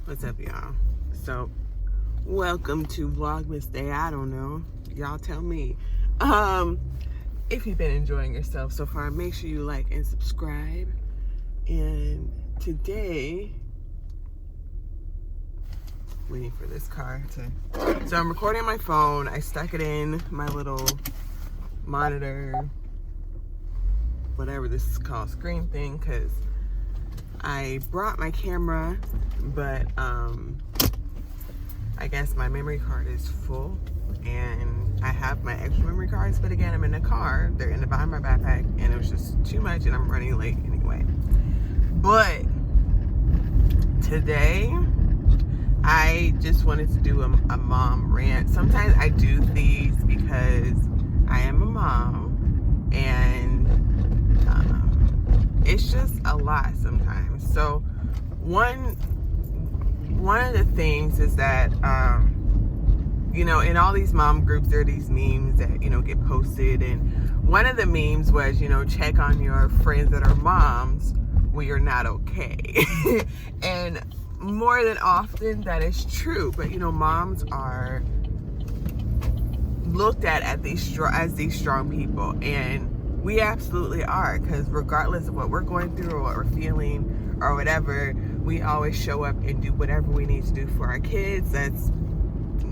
What's up, y'all? So, welcome to Vlogmas Day. I don't know. Y'all tell me. If you've been enjoying yourself so far, make sure you like and subscribe. And today, waiting for this car to... So I'm recording my phone. I stuck it in my little monitor, whatever this is called, screen thing, because I brought my camera, but I guess my memory card is full, and I have my extra memory cards, but again, I'm in the car, they're in the bottom of my backpack, and it was just too much, and I'm running late anyway. But today, I just wanted to do a mom rant. Sometimes I do these because I am a mom, and it's just a lot sometimes. So one of the things is that you know, in all these mom groups there are these memes that, you know, get posted, and one of the memes was, you know, check on your friends that are moms when you're not okay. And more than often that is true, but you know, moms are looked at as these strong people, and we absolutely are, because regardless of what we're going through or what we're feeling or whatever, we always show up and do whatever we need to do for our kids. That's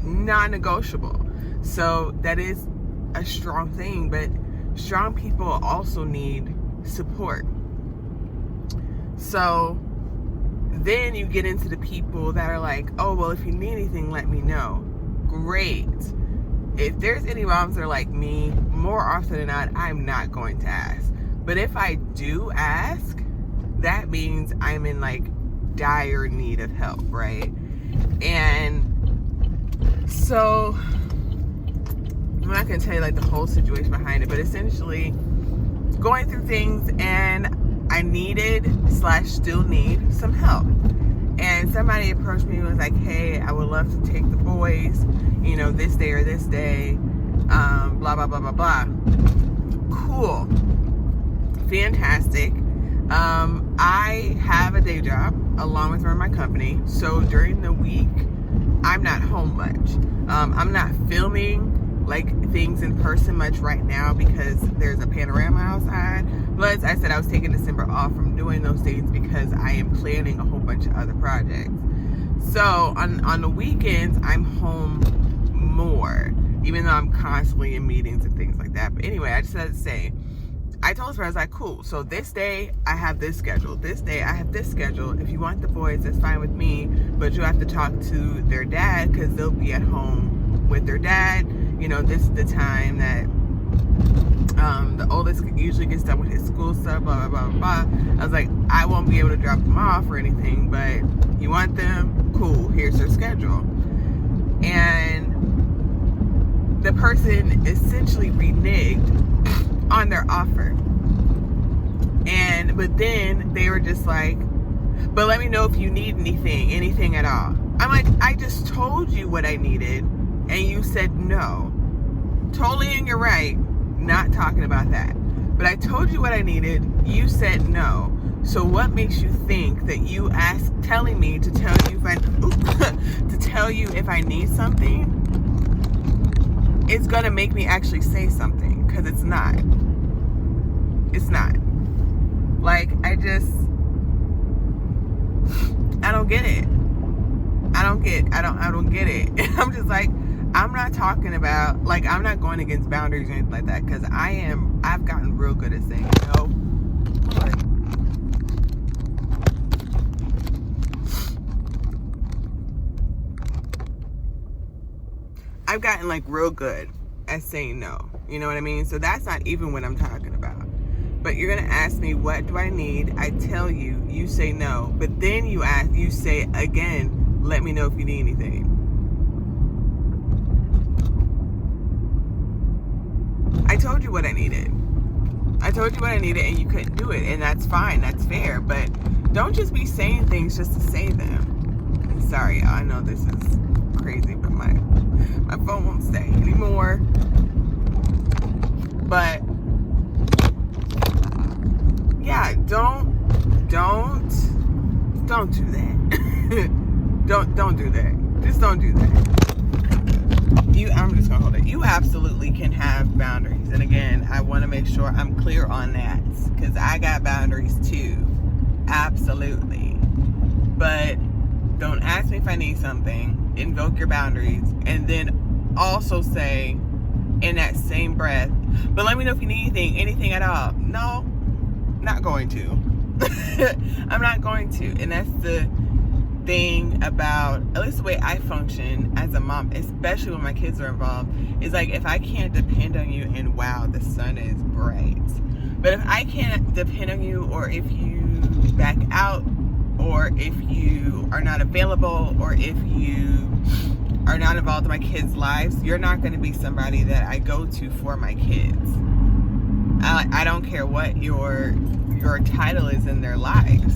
non-negotiable. So that is a strong thing, but strong people also need support. So then you get into the people that are like, oh, well, if you need anything, let me know. Great. If there's any moms that are like me, more often than not, I'm not going to ask. But if I do ask, that means I'm in like dire need of help, right? And so I'm not gonna tell you like the whole situation behind it, but essentially going through things, and I needed / still need some help. And somebody approached me and was like, hey, I would love to take the boys, you know, this day or this day, blah, blah, blah, blah, blah. Cool. Fantastic. I have a day job along with running my company. So during the week, I'm not home much. I'm not filming like things in person much right now because there's a panorama outside. Plus, I said I was taking December off from doing those things because I am planning a whole bunch of other projects. So on the weekends, I'm home more, even though I'm constantly in meetings and things like that. But anyway, I just had to say, I told her, I was like, cool, so this day I have this schedule, this day I have this schedule. If you want the boys, that's fine with me, but you have to talk to their dad because they'll be at home with their dad. You know, this is the time that the oldest usually gets done with his school stuff, blah, blah, blah, blah. I was like, I won't be able to drop them off or anything, but you want them? Cool, here's their schedule. And the person essentially reneged on their offer. But then they were just like, but let me know if you need anything at all. I'm like, I just told you what I needed, and you said no. Totally in your right, not talking about that. But I told you what I needed, you said no. So what makes you think that you telling me to tell you if I need something, it's gonna make me actually say something? Because it's not. It's not. Like, I don't get it. I don't get it. I'm just like, I'm not talking about, like, I'm not going against boundaries or anything like that, because I've gotten real good at saying no. I've gotten like real good at saying no. You know what I mean? So that's not even what I'm talking about. But you're gonna ask me, what do I need? I tell you, you say no. But then you say again, let me know if you need anything. I told you what I needed. And you couldn't do it, and that's fine, that's fair. But don't just be saying things just to say them. Sorry, I know this is crazy, but my phone won't stay anymore. But yeah, don't do that. Don't do that. Just don't do that. I'm just gonna hold it. You absolutely can have boundaries. And again, I want to make sure I'm clear on that, because I got boundaries too. Absolutely. But don't ask me if I need something, invoke your boundaries, and then also say in that same breath, but let me know if you need anything at all. No, not going to. I'm not going to. And that's the thing about, at least the way I function as a mom, especially when my kids are involved, is like, if I can't depend on you, and wow, the sun is bright, but if I can't depend on you, or if you back out, or if you are not available, or if you are not involved in my kids' lives, you're not going to be somebody that I go to for my kids. I don't care what your title is in their lives.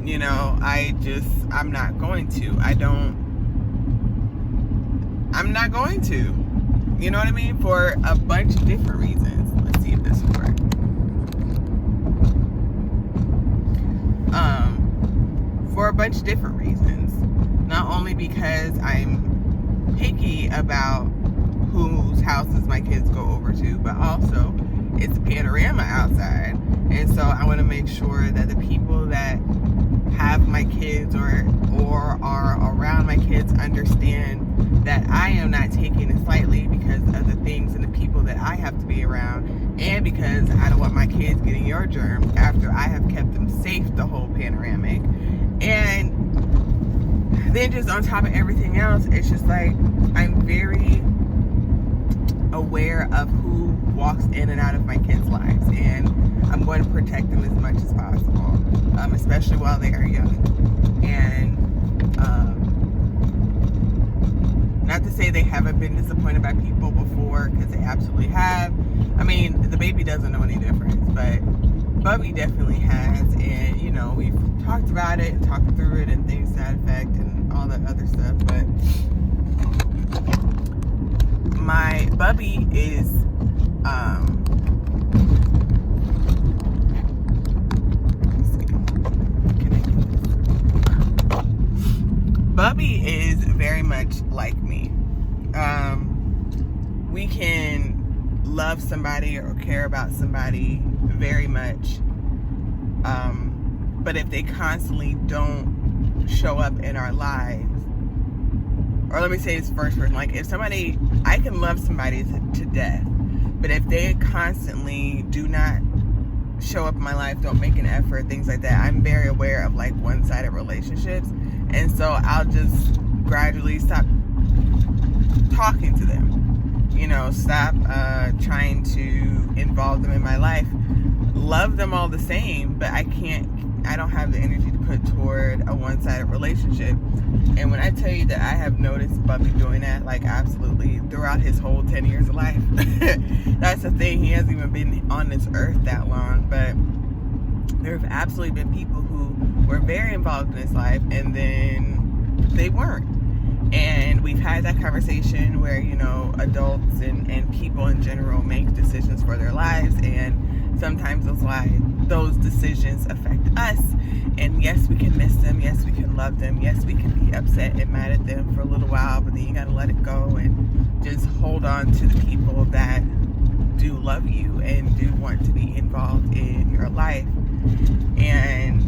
You know, I'm not going to. I'm not going to. You know what I mean? For a bunch of different reasons. Let's see if this will work. For a bunch of different reasons. Not only because I'm picky about whose houses my kids go over to, but also it's a panorama outside. And so I want to make sure that the people that have my kids or are around my kids understand that I am not taking it lightly because of the things and the people that I have to be around, and because I don't want my kids getting your germs after I have kept them safe the whole panoramic. And then just on top of everything else, it's just like, I'm very aware of who walks in and out of my kids' lives, and I'm going to protect them as much as possible, especially while they are young. And not to say they haven't been disappointed by people before, because they absolutely have. I mean, the baby doesn't know any difference, but Bubby definitely has. And you know, we've talked about it and talked through it and things to that effect and all that other stuff. But my Bubby is Bubby is very much like me. We can love somebody or care about somebody very much, but if they constantly don't show up in our lives, or let me say this first person, like if somebody, I can love somebody to death, but if they constantly do not show up in my life, don't make an effort, things like that, I'm very aware of like one-sided relationships. And so I'll just gradually stop talking to them, you know, stop trying to involve them in my life, love them all the same, but I don't have the energy to put toward a one-sided relationship. And when I tell you that I have noticed Bubby doing that, like absolutely throughout his whole 10 years of life, that's the thing, he hasn't even been on this earth that long, but there have absolutely been people who were very involved in his life and then they weren't. And we've had that conversation where, you know, adults and people in general make decisions for their lives, and sometimes those decisions affect us. And yes, we can miss them, yes, we can love them, yes, we can be upset and mad at them for a little while, but then you gotta let it go and just hold on to the people that do love you and do want to be involved in your life. And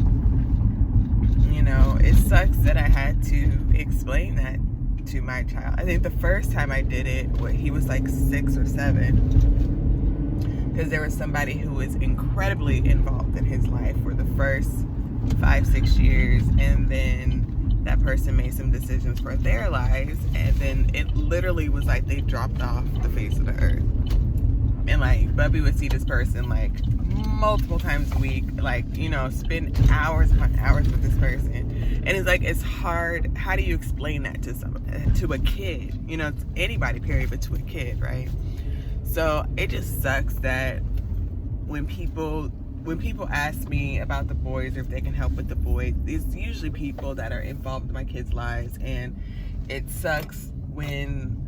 you know, it sucks that I had to explain that to my child. I think the first time I did it, he was like 6 or 7, because there was somebody who was incredibly involved in his life for the first 5-6 years, and then that person made some decisions for their lives, and then it literally was like they dropped off the face of the earth. And like Bubby would see this person like multiple times a week, like, you know, spend hours upon hours with this person. And it's like, it's hard. How do you explain that to a kid? You know, to anybody, period, but to a kid, right? So it just sucks that when people ask me about the boys or if they can help with the boys, it's usually people that are involved in my kids' lives. And it sucks when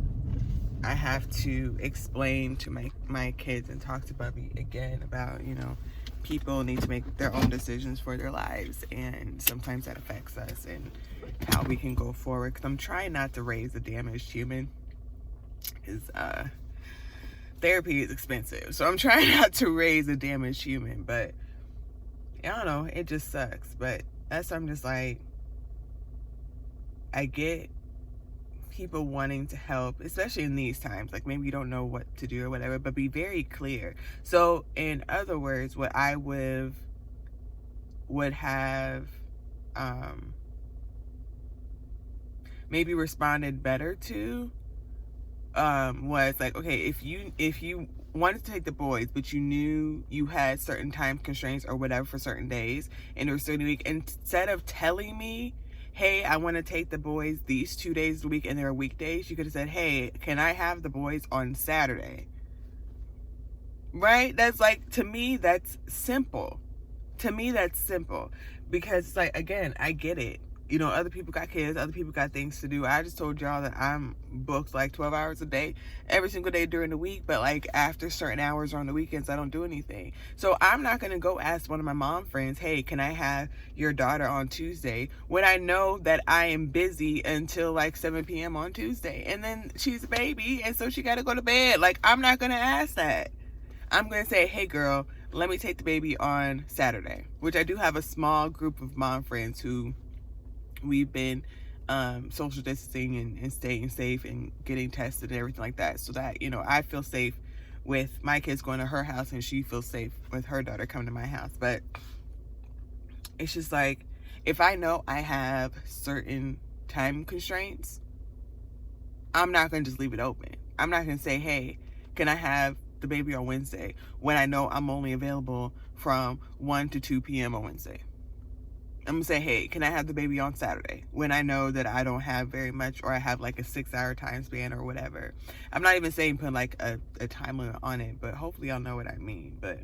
I have to explain to my kids and talk to Bubby again about, you know, people need to make their own decisions for their lives, and sometimes that affects us and how we can go forward. Because I'm trying not to raise a damaged human, because therapy is expensive, so I'm trying not to raise a damaged human. But I don't know, it just sucks. But that's, I'm just like, I get people wanting to help, especially in these times. Like, maybe you don't know what to do or whatever, but be very clear. So in other words, what I would have maybe responded better to was like, okay, if you wanted to take the boys, but you knew you had certain time constraints or whatever for certain days, and there was certain week, instead of telling me, hey, I want to take the boys these 2 days a week and they're weekdays, you could have said, hey, can I have the boys on Saturday? Right? That's like, to me, that's simple. To me, that's simple. Because it's like, again, I get it. You know, other people got kids, other people got things to do. I just told y'all that I'm booked like 12 hours a day, every single day during the week. But like after certain hours or on the weekends, I don't do anything. So I'm not going to go ask one of my mom friends, hey, can I have your daughter on Tuesday? When I know that I am busy until like 7 p.m. on Tuesday. And then she's a baby, and so she got to go to bed. Like, I'm not going to ask that. I'm going to say, hey, girl, let me take the baby on Saturday. Which I do have a small group of mom friends who we've been social distancing and staying safe and getting tested and everything like that, so that, you know, I feel safe with my kids going to her house and she feels safe with her daughter coming to my house. But it's just like, if I know I have certain time constraints, I'm not going to just leave it open. I'm not going to say, hey, can I have the baby on Wednesday, when I know I'm only available from 1 to 2 p.m. on Wednesday. I'm gonna say, hey, can I have the baby on Saturday, when I know that I don't have very much, or I have like a 6-hour time span or whatever. I'm not even saying put like a time limit on it, but hopefully y'all know what I mean. But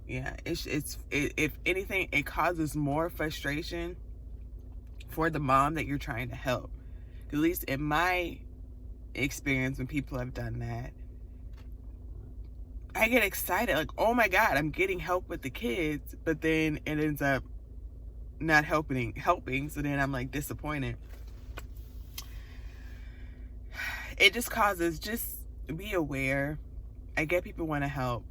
yeah, if anything, it causes more frustration for the mom that you're trying to help. At least in my experience, when people have done that, I get excited, like, oh my God, I'm getting help with the kids, but then it ends up not helping, so then I'm like disappointed. It just causes, just be aware. I get people want to help,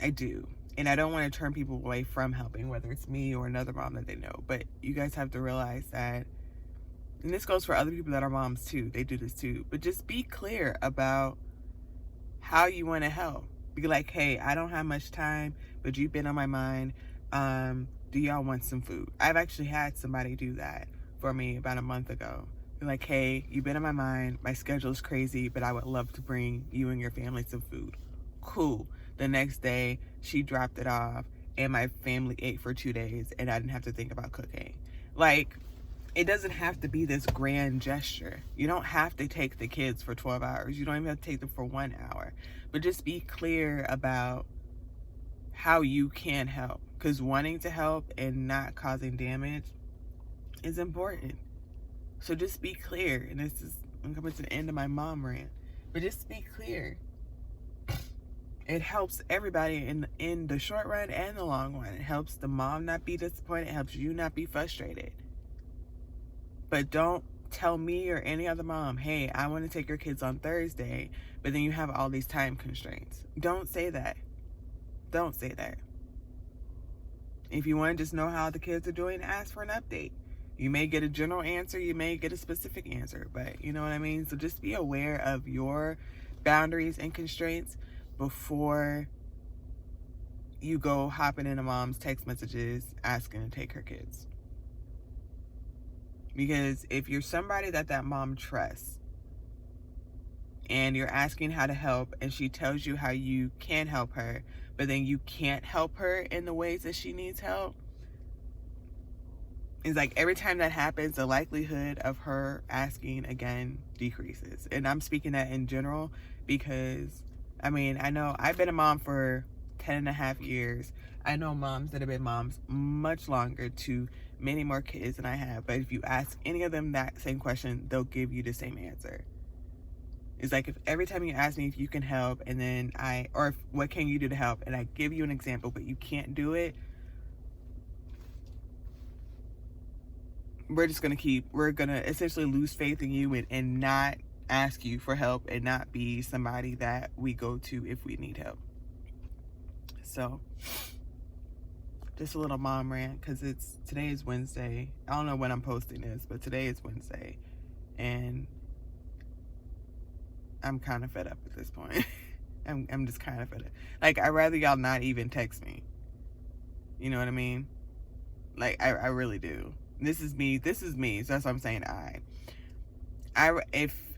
I do, and I don't want to turn people away from helping, whether it's me or another mom that they know. But you guys have to realize that, and this goes for other people that are moms too, they do this too, but just be clear about how you want to help. Be like, hey, I don't have much time, but you've been on my mind. Do y'all want some food? I've actually had somebody do that for me about a month ago. Be like, hey, you've been on my mind. My schedule is crazy, but I would love to bring you and your family some food. Cool. The next day, she dropped it off, and my family ate for 2 days, and I didn't have to think about cooking. Like, it doesn't have to be this grand gesture. You don't have to take the kids for 12 hours. You don't even have to take them for 1 hour. But just be clear about how you can help. Because wanting to help and not causing damage is important. So just be clear. And this is, I'm coming to the end of my mom rant. But just be clear. It helps everybody in the short run and the long run. It helps the mom not be disappointed. It helps you not be frustrated. But don't tell me or any other mom, hey, I want to take your kids on Thursday, but then you have all these time constraints. Don't say that. Don't say that. If you want to just know how the kids are doing, ask for an update. You may get a general answer, you may get a specific answer, but you know what I mean? So just be aware of your boundaries and constraints before you go hopping into mom's text messages asking to take her kids. Because if you're somebody that mom trusts, and you're asking how to help, and she tells you how you can help her, but then you can't help her in the ways that she needs help, it's like every time that happens, the likelihood of her asking again decreases. And I'm speaking that in general because, I mean, I know I've been a mom for 10.5 years. I know moms that have been moms much longer, to many more kids than I have. But if you ask any of them that same question, they'll give you the same answer. It's like if every time you ask me if you can help, and then what can you do to help, and I give you an example, but you can't do it, we're gonna essentially lose faith in you and not ask you for help and not be somebody that we go to if we need help. So just a little mom rant, because today is Wednesday. I don't know when I'm posting this, but today is Wednesday, and I'm kind of fed up at this point. I'm just kind of fed up. Like, I'd rather y'all not even text me. You know what I mean? Like, I really do. This is me, so that's what I'm saying.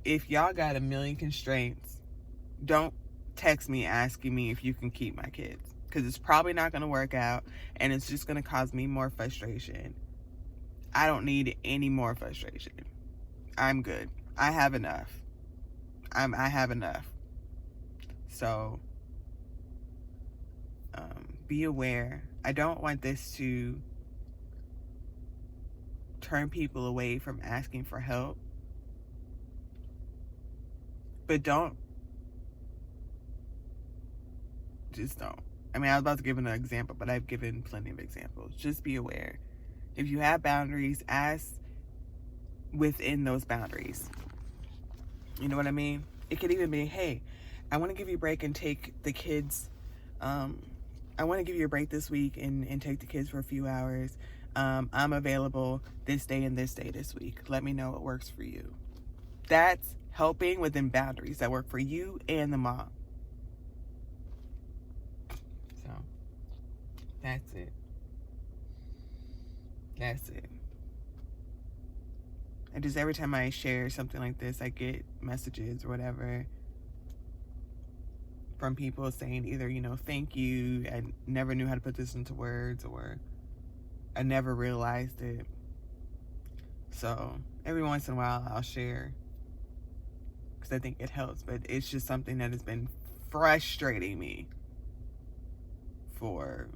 If y'all got a million constraints, don't text me asking me if you can keep my kids, because it's probably not going to work out, and it's just going to cause me more frustration. I don't need any more frustration. I'm good. I have enough. I have enough. So be aware. I don't want this to turn people away from asking for help, but just don't. I mean, I was about to give an example, but I've given plenty of examples. Just be aware. If you have boundaries, ask within those boundaries. You know what I mean? It could even be, hey, I want to give you a break and take the kids. I want to give you a break this week and take the kids for a few hours. I'm available this day and this day this week. Let me know what works for you. That's helping within boundaries that work for you and the mom. So that's it. That's it. And just every time I share something like this, I get messages or whatever from people saying either, thank you, I never knew how to put this into words, or I never realized it. So every once in a while I'll share, because I think it helps, but it's just something that has been frustrating me for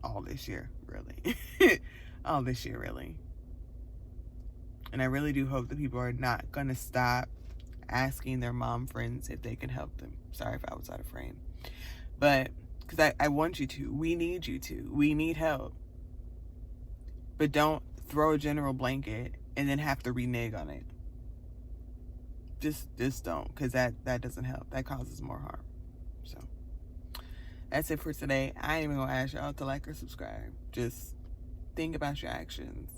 all this year, really. All this year, really. And I really do hope that people are not going to stop asking their mom friends if they can help them. Sorry if I was out of frame. But, because I want you to. We need you to. We need help. But don't throw a general blanket and then have to renege on it. Just don't. Because that doesn't help. That causes more harm. So, that's it for today. I ain't even going to ask y'all to like or subscribe. Just think about your actions.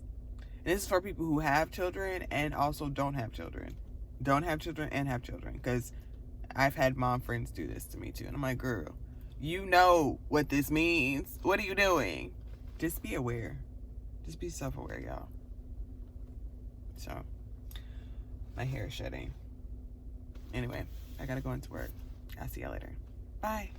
And this is for people who have children and also don't have children. Don't have children and have children. Because I've had mom friends do this to me too. And I'm like, girl, you know what this means. What are you doing? Just be aware. Just be self-aware, y'all. So, my hair is shedding. Anyway, I gotta go into work. I'll see y'all later. Bye.